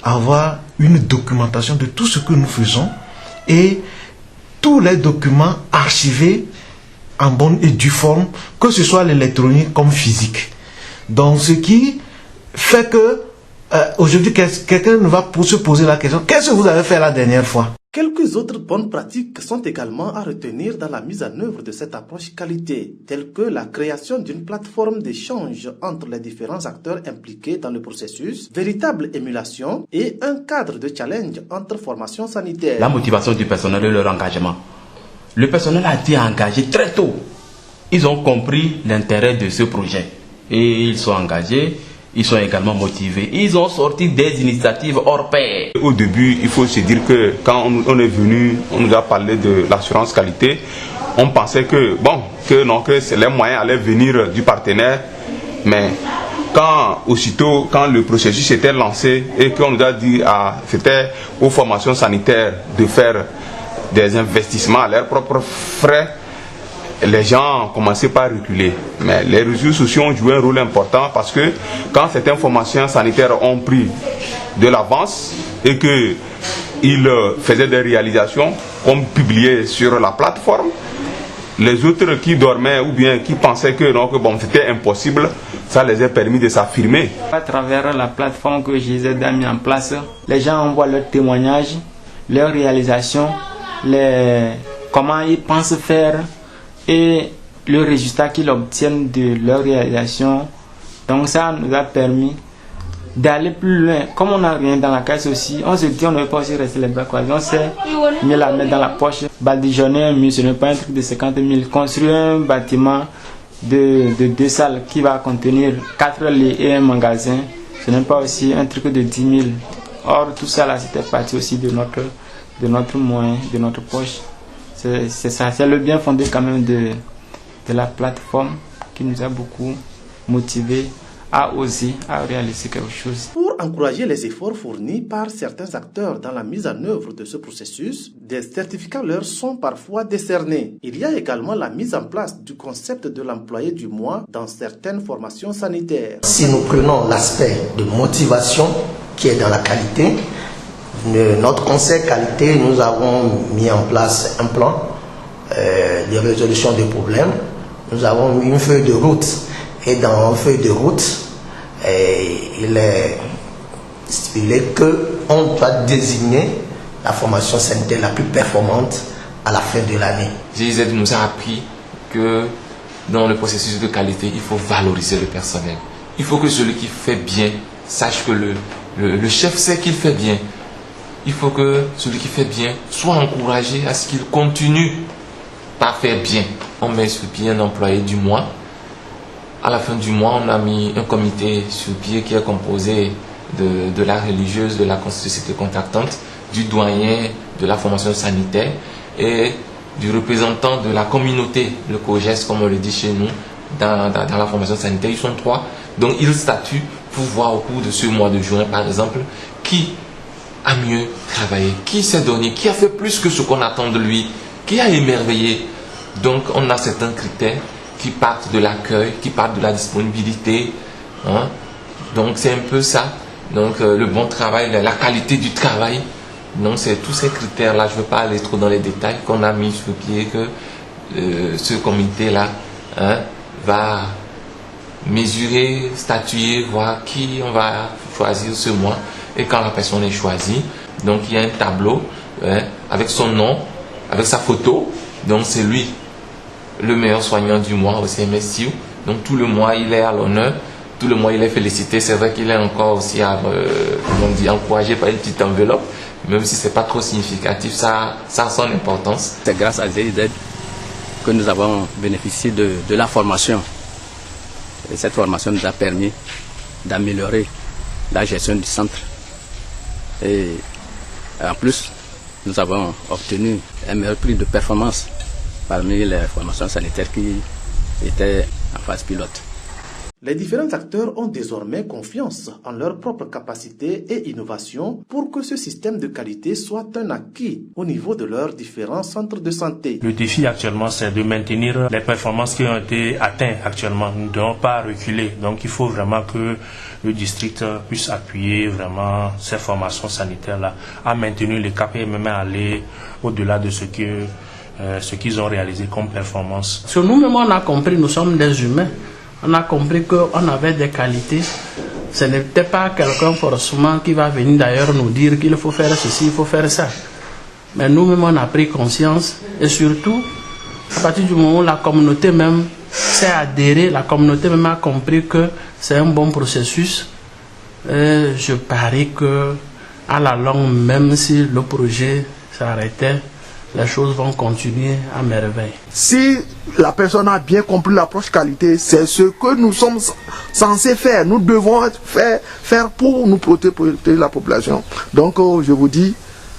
avoir une documentation de tout ce que nous faisons et tous les documents archivés en bonne et due forme, que ce soit l'électronique comme physique. Donc ce qui fait que aujourd'hui quelqu'un va se poser la question, qu'est-ce que vous avez fait la dernière fois? Quelques autres bonnes pratiques sont également à retenir dans la mise en œuvre de cette approche qualité, telle que la création d'une plateforme d'échange entre les différents acteurs impliqués dans le processus, véritable émulation et un cadre de challenge entre formations sanitaires. La motivation du personnel et leur engagement. Le personnel a été engagé très tôt. Ils ont compris l'intérêt de ce projet et ils sont engagés. Ils sont également motivés. Ils ont sorti des initiatives hors pair. Au début, il faut se dire que quand on est venu, on nous a parlé de l'assurance qualité. On pensait que les moyens allaient venir du partenaire. Mais quand le processus était lancé et qu'on nous a dit c'était aux formations sanitaires de faire des investissements à leurs propres frais, les gens ont commencé par reculer. Mais les réseaux sociaux ont joué un rôle important parce que quand certaines formations sanitaires ont pris de l'avance et qu'ils faisaient des réalisations, comme publié sur la plateforme, les autres qui dormaient ou bien qui pensaient que c'était impossible, ça les a permis de s'affirmer. À travers la plateforme que je les ai mis en place, les gens envoient leurs témoignages, leurs réalisations, comment ils pensent faire et le résultat qu'ils obtiennent de leur réalisation. Donc ça nous a permis d'aller plus loin. Comme on n'a rien dans la caisse aussi, on se dit on ne veut pas aussi rester les bras croisés. On sait mieux la mettre dans la poche. Badigeonner un mur, ce n'est pas un truc de 50 000. Construire un bâtiment de 2 salles qui va contenir 4 lits et un magasin, ce n'est pas aussi un truc de 10 000. Or tout ça là, c'était parti aussi de notre moyen, de notre poche. C'est ça, c'est le bien fondé quand même de la plateforme qui nous a beaucoup motivés à oser, à réaliser quelque chose. Pour encourager les efforts fournis par certains acteurs dans la mise en œuvre de ce processus, des certificats leur sont parfois décernés. Il y a également la mise en place du concept de l'employé du mois dans certaines formations sanitaires. Si nous prenons l'aspect de motivation qui est dans la qualité, notre conseil qualité, nous avons mis en place un plan de résolution des problèmes. Nous avons mis une feuille de route. Et dans la feuille de route, il est stipulé qu'on doit désigner la formation sanitaire la plus performante à la fin de l'année. GIZ nous a appris que dans le processus de qualité, il faut valoriser le personnel. Il faut que celui qui fait bien sache que le chef sait qu'il fait bien. Il faut que celui qui fait bien soit encouragé à ce qu'il continue par faire bien. On met sur pied un employé du mois. À la fin du mois, on a mis un comité sur pied qui est composé de la religieuse, de la société contractante, du doyen de la formation sanitaire et du représentant de la communauté, le COGES comme on le dit chez nous, dans la formation sanitaire. Ils sont 3. Donc ils statuent pour voir au cours de ce mois de juin, par exemple, qui a mieux travaillé, qui s'est donné, qui a fait plus que ce qu'on attend de lui, qui a émerveillé. Donc on a certains critères qui partent de l'accueil, qui partent de la disponibilité. Hein. Donc c'est un peu ça. Donc le bon travail, la qualité du travail. Donc c'est tous ces critères-là, je ne veux pas aller trop dans les détails, qu'on a mis sur pied, que ce comité-là va mesurer, statuer, voir qui on va choisir ce mois. Et quand la personne est choisie, donc il y a un tableau avec son nom, avec sa photo. Donc c'est lui, le meilleur soignant du mois au CMSTU. Donc tout le mois il est à l'honneur, tout le mois il est félicité. C'est vrai qu'il est encore aussi encouragé par une petite enveloppe, même si c'est pas trop significatif, ça a son importance. C'est grâce à GIZ que nous avons bénéficié de la formation. Et cette formation nous a permis d'améliorer la gestion du centre. Et en plus, nous avons obtenu un meilleur prix de performance parmi les formations sanitaires qui étaient en phase pilote. Les différents acteurs ont désormais confiance en leurs propres capacités et innovations pour que ce système de qualité soit un acquis au niveau de leurs différents centres de santé. Le défi actuellement, c'est de maintenir les performances qui ont été atteintes actuellement. Nous ne devons pas reculer. Donc il faut vraiment que le district puisse appuyer vraiment ces formations sanitaires-là à maintenir le cap et même à aller au-delà de ce qu'ils ont réalisé comme performance. Sur nous-mêmes, on a compris, nous sommes des humains. On a compris qu'on avait des qualités. Ce n'était pas quelqu'un forcément qui va venir d'ailleurs nous dire qu'il faut faire ceci, il faut faire ça. Mais nous-mêmes, on a pris conscience et surtout, à partir du moment où la communauté même s'est adhérée, la communauté même a compris que c'est un bon processus. Et je parie que à la longue, même si le projet s'arrêtait, les choses vont continuer à merveille. Si la personne a bien compris l'approche qualité, c'est ce que nous sommes censés faire. Nous devons faire pour nous protéger la population. Donc je vous dis,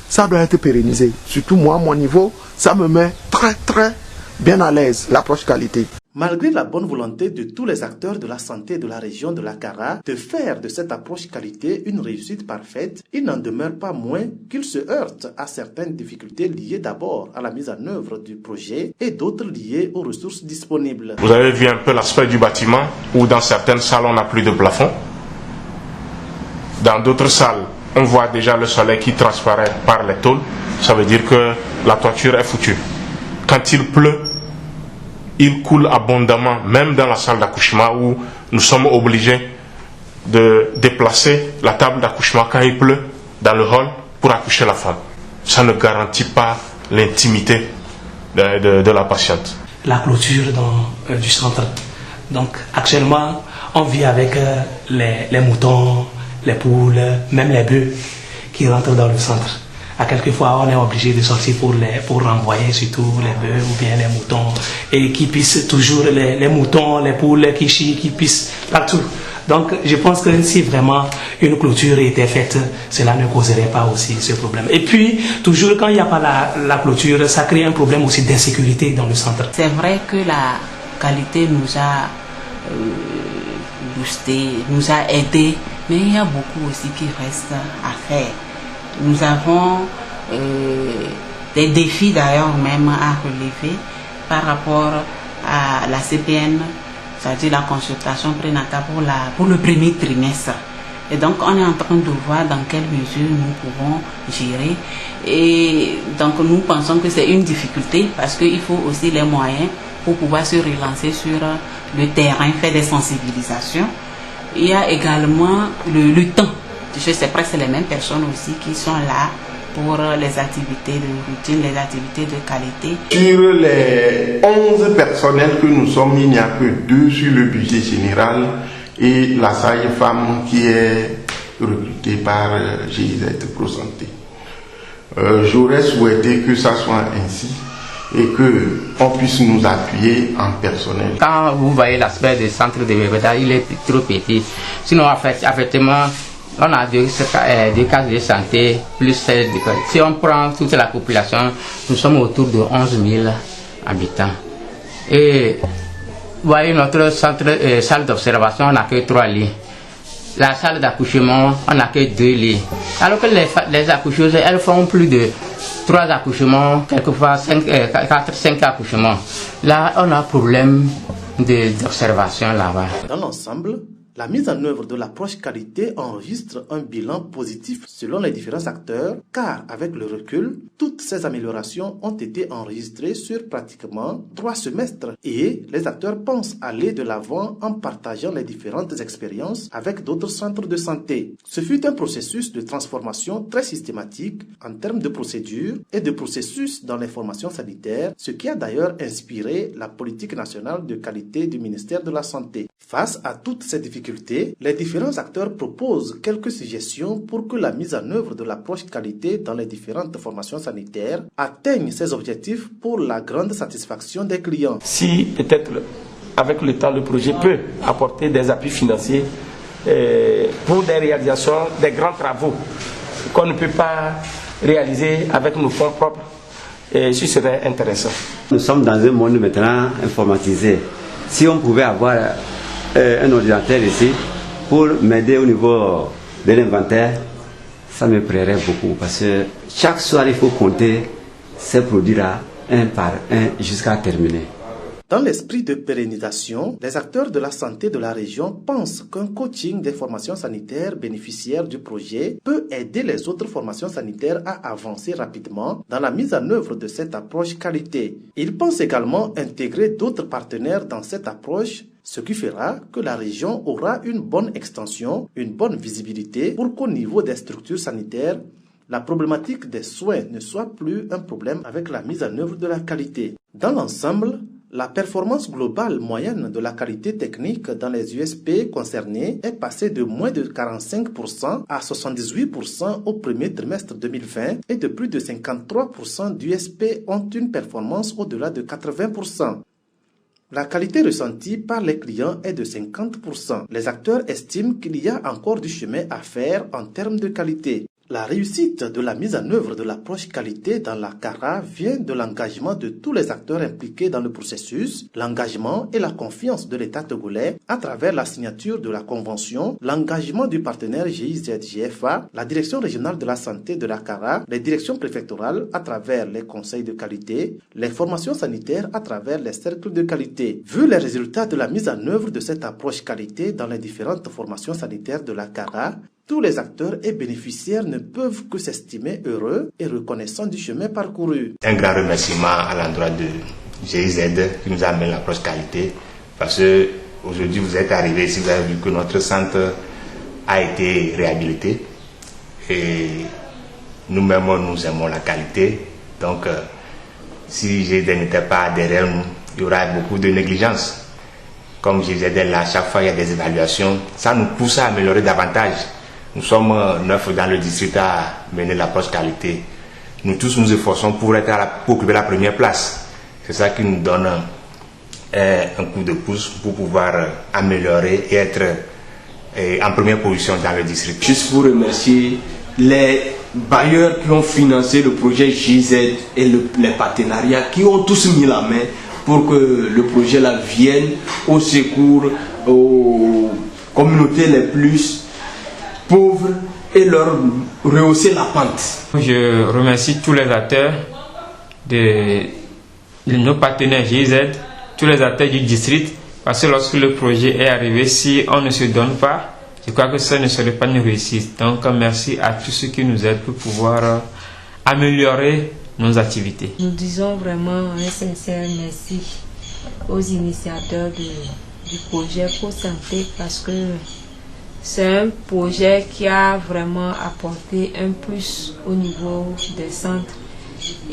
ça doit être pérennisé. Surtout moi, à mon niveau, ça me met très bien à l'aise, l'approche qualité. Malgré la bonne volonté de tous les acteurs de la santé de la région de la Kara de faire de cette approche qualité une réussite parfaite, il n'en demeure pas moins qu'ils se heurtent à certaines difficultés liées d'abord à la mise en œuvre du projet et d'autres liées aux ressources disponibles. Vous avez vu un peu l'aspect du bâtiment où dans certaines salles on n'a plus de plafond. Dans d'autres salles, on voit déjà le soleil qui transparaît par les tôles. Ça veut dire que la toiture est foutue. Quand il pleut, il coule abondamment, même dans la salle d'accouchement où nous sommes obligés de déplacer la table d'accouchement quand il pleut dans le hall pour accoucher la femme. Ça ne garantit pas l'intimité de la patiente. La clôture du centre. Donc actuellement, on vit avec les moutons, les poules, même les bœufs qui rentrent dans le centre. À quelquefois, on est obligé de sortir pour renvoyer surtout les bœufs ou bien les moutons et qui pissent toujours les moutons, les poules qui chient, qui pissent partout. Donc, je pense que si vraiment une clôture était faite, cela ne causerait pas aussi ce problème. Et puis, toujours quand il n'y a pas la clôture, ça crée un problème aussi d'insécurité dans le centre. C'est vrai que la qualité nous a boosté, nous a aidé, mais il y a beaucoup aussi qui reste à faire. Nous avons des défis d'ailleurs même à relever par rapport à la CPN, c'est-à-dire la consultation prénatale pour le premier trimestre. Et donc on est en train de voir dans quelle mesure nous pouvons gérer. Et donc nous pensons que c'est une difficulté parce qu'il faut aussi les moyens pour pouvoir se relancer sur le terrain, faire des sensibilisations. Il y a également le temps. C'est presque les mêmes personnes aussi qui sont là pour les activités de routine, les activités de qualité. Sur les 11 personnels que nous sommes, il n'y a que 2 sur le budget général et la sage-femme qui est recrutée par GIZ Pro Santé. J'aurais souhaité que ça soit ainsi et qu'on puisse nous appuyer en personnel. Quand vous voyez l'aspect des centres de Bébéda, il est trop petit. Sinon, effectivement, on a deux cases de santé, plus 16 d'écoles. Si on prend toute la population, nous sommes autour de 11 000 habitants. Et vous voyez, notre salle d'observation, on n'a que 3 lits. La salle d'accouchement, on n'a que 2 lits. Alors que les accoucheuses, elles font plus de 3 accouchements, quelquefois 4-5 accouchements. Là, on a un problème d'observation là-bas. Dans l'ensemble, la mise en œuvre de l'approche qualité enregistre un bilan positif selon les différents acteurs, car avec le recul, toutes ces améliorations ont été enregistrées sur pratiquement 3 semestres et les acteurs pensent aller de l'avant en partageant les différentes expériences avec d'autres centres de santé. Ce fut un processus de transformation très systématique en termes de procédures et de processus dans l'information sanitaire, ce qui a d'ailleurs inspiré la politique nationale de qualité du ministère de la Santé. Face à toutes ces difficultés, les différents acteurs proposent quelques suggestions pour que la mise en œuvre de l'approche qualité dans les différentes formations sanitaires atteigne ses objectifs pour la grande satisfaction des clients. Si peut-être avec le temps le projet peut apporter des appuis financiers pour des réalisations, des grands travaux qu'on ne peut pas réaliser avec nos fonds propres, ce serait intéressant. Nous sommes dans un monde maintenant informatisé. Si on pouvait avoir un ordinateur ici pour m'aider au niveau de l'inventaire, ça me plairait beaucoup parce que chaque soir il faut compter ces produits-là un par un jusqu'à terminer. Dans l'esprit de pérennisation, les acteurs de la santé de la région pensent qu'un coaching des formations sanitaires bénéficiaires du projet peut aider les autres formations sanitaires à avancer rapidement dans la mise en œuvre de cette approche qualité. Ils pensent également intégrer d'autres partenaires dans cette approche, ce qui fera que la région aura une bonne extension, une bonne visibilité pour qu'au niveau des structures sanitaires, la problématique des soins ne soit plus un problème avec la mise en œuvre de la qualité. Dans l'ensemble, la performance globale moyenne de la qualité technique dans les USP concernés est passée de moins de 45% à 78% au premier trimestre 2020 et de plus de 53% d'USP ont une performance au-delà de 80%. La qualité ressentie par les clients est de 50%. Les acteurs estiment qu'il y a encore du chemin à faire en termes de qualité. La réussite de la mise en œuvre de l'approche qualité dans la CARA vient de l'engagement de tous les acteurs impliqués dans le processus, l'engagement et la confiance de l'État togolais à travers la signature de la convention, l'engagement du partenaire GIZ-GFA, la direction régionale de la santé de la CARA, les directions préfectorales à travers les conseils de qualité, les formations sanitaires à travers les cercles de qualité. Vu les résultats de la mise en œuvre de cette approche qualité dans les différentes formations sanitaires de la CARA, tous les acteurs et bénéficiaires ne peuvent que s'estimer heureux et reconnaissants du chemin parcouru. Un grand remerciement à l'endroit de GIZ qui nous amène l'approche qualité parce que aujourd'hui vous êtes arrivés ici, vous avez vu que notre centre a été réhabilité et nous-mêmes nous aimons la qualité. Donc si GIZ n'était pas derrière nous, il y aura beaucoup de négligence. Comme GIZ est là, chaque fois il y a des évaluations, ça nous pousse à améliorer davantage. Nous sommes 9 dans le district à mener l'approche qualité. Nous tous nous efforçons pour occuper la première place. C'est ça qui nous donne un coup de pouce pour pouvoir améliorer et être en première position dans le district. Juste pour remercier les bailleurs qui ont financé le projet GIZ et les partenariats qui ont tous mis la main pour que le projet là vienne au secours aux communautés les plus pauvres et leur rehausser la pente. Je remercie tous les acteurs de nos partenaires GIZ, tous les acteurs du district, parce que lorsque le projet est arrivé, si on ne se donne pas, je crois que ça ne serait pas une réussite. Donc merci à tous ceux qui nous aident pour pouvoir améliorer nos activités. Nous disons vraiment un sincère merci aux initiateurs du projet Pro Santé parce que c'est un projet qui a vraiment apporté un plus au niveau des centres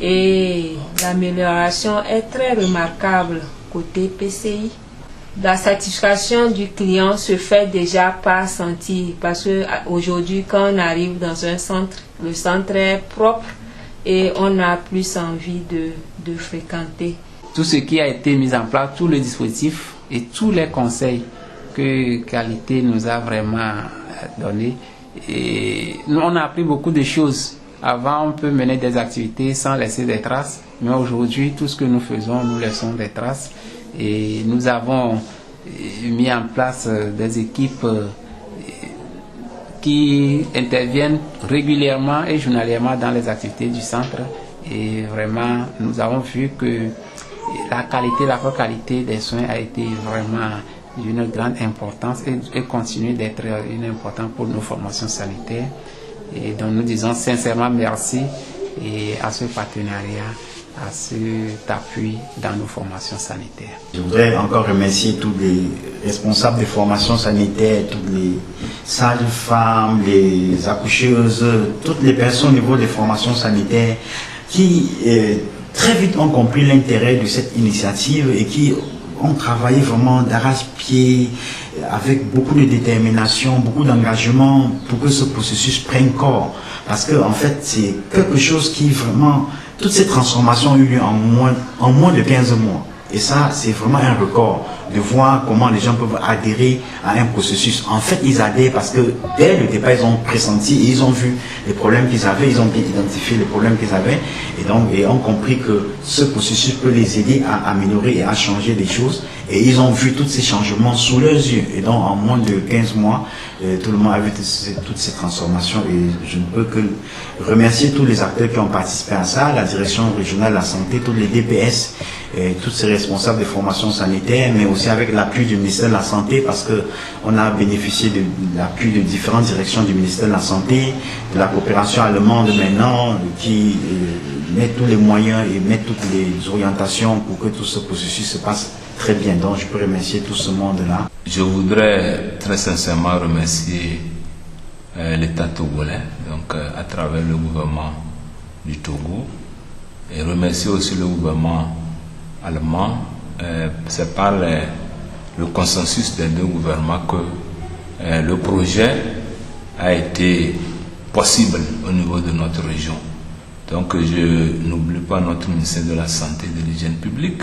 et l'amélioration est très remarquable côté PCI. La satisfaction du client se fait déjà par sentir parce que aujourd'hui quand on arrive dans un centre, le centre est propre et on a plus envie de fréquenter. Tout ce qui a été mis en place, tout le dispositif et tous les conseils que qualité nous a vraiment donné. Et nous, on a appris beaucoup de choses. Avant, on peut mener des activités sans laisser des traces, mais aujourd'hui, tout ce que nous faisons, nous laissons des traces. Et nous avons mis en place des équipes qui interviennent régulièrement et journalièrement dans les activités du centre. Et vraiment, nous avons vu que la qualité des soins a été vraiment d'une grande importance et continue d'être une importance pour nos formations sanitaires. Et donc nous disons sincèrement merci et à ce partenariat, à cet appui dans nos formations sanitaires. Je voudrais encore remercier tous les responsables des formations sanitaires, toutes les sages-femmes, les accoucheuses, toutes les personnes au niveau des formations sanitaires qui très vite ont compris l'intérêt de cette initiative et qui ont travaillé vraiment d'arrache-pied avec beaucoup de détermination, beaucoup d'engagement pour que ce processus prenne corps. Parce que en fait, c'est quelque chose qui vraiment... Toutes ces transformations ont eu lieu en moins de 15 mois. Et ça, c'est vraiment un record de voir comment les gens peuvent adhérer à un processus. En fait, ils adhèrent parce que dès le départ, ils ont pressenti et ils ont vu les problèmes qu'ils avaient, ils ont bien identifié les problèmes qu'ils avaient et ont compris que ce processus peut les aider à améliorer et à changer des choses. Et ils ont vu tous ces changements sous leurs yeux. Et donc, en moins de 15 mois, tout le monde a vu toutes ces transformations. Et je ne peux que remercier tous les acteurs qui ont participé à ça, la direction régionale de la santé, tous les DPS, et tous ces responsables des formations sanitaires, mais aussi avec l'appui du ministère de la Santé, parce qu'on a bénéficié de l'appui de différentes directions du ministère de la Santé, de la coopération allemande maintenant, qui met tous les moyens et met toutes les orientations pour que tout ce processus se passe très bien. Donc je peux remercier tout ce monde-là. Je voudrais très sincèrement remercier l'État togolais, donc à travers le gouvernement du Togo, et remercier aussi le gouvernement allemand. C'est par le consensus des deux gouvernements que le projet a été possible au niveau de notre région. Donc je n'oublie pas notre ministère de la Santé et de l'Hygiène publique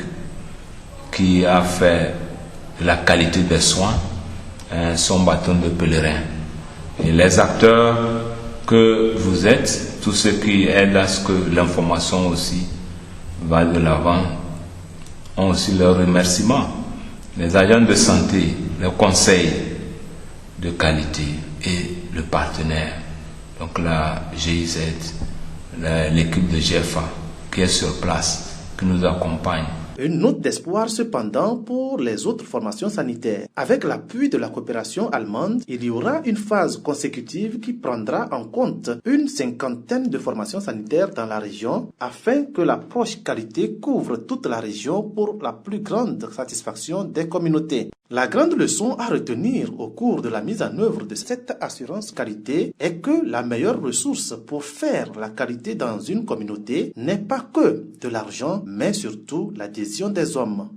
qui a fait de la qualité des soins son bâton de pèlerin. Et les acteurs que vous êtes, tous ceux qui aident à ce que l'information aussi va de l'avant, ont aussi leurs remerciements. Les agents de santé, le conseil de qualité et le partenaire, donc la GIZ, l'équipe de GFA qui est sur place, qui nous accompagne. Une note d'espoir cependant pour les autres formations sanitaires. Avec l'appui de la coopération allemande, il y aura une phase consécutive qui prendra en compte une 50aine de formations sanitaires dans la région afin que l'approche qualité couvre toute la région pour la plus grande satisfaction des communautés. La grande leçon à retenir au cours de la mise en œuvre de cette assurance qualité est que la meilleure ressource pour faire la qualité dans une communauté n'est pas que de l'argent, mais surtout l'adhésion des hommes.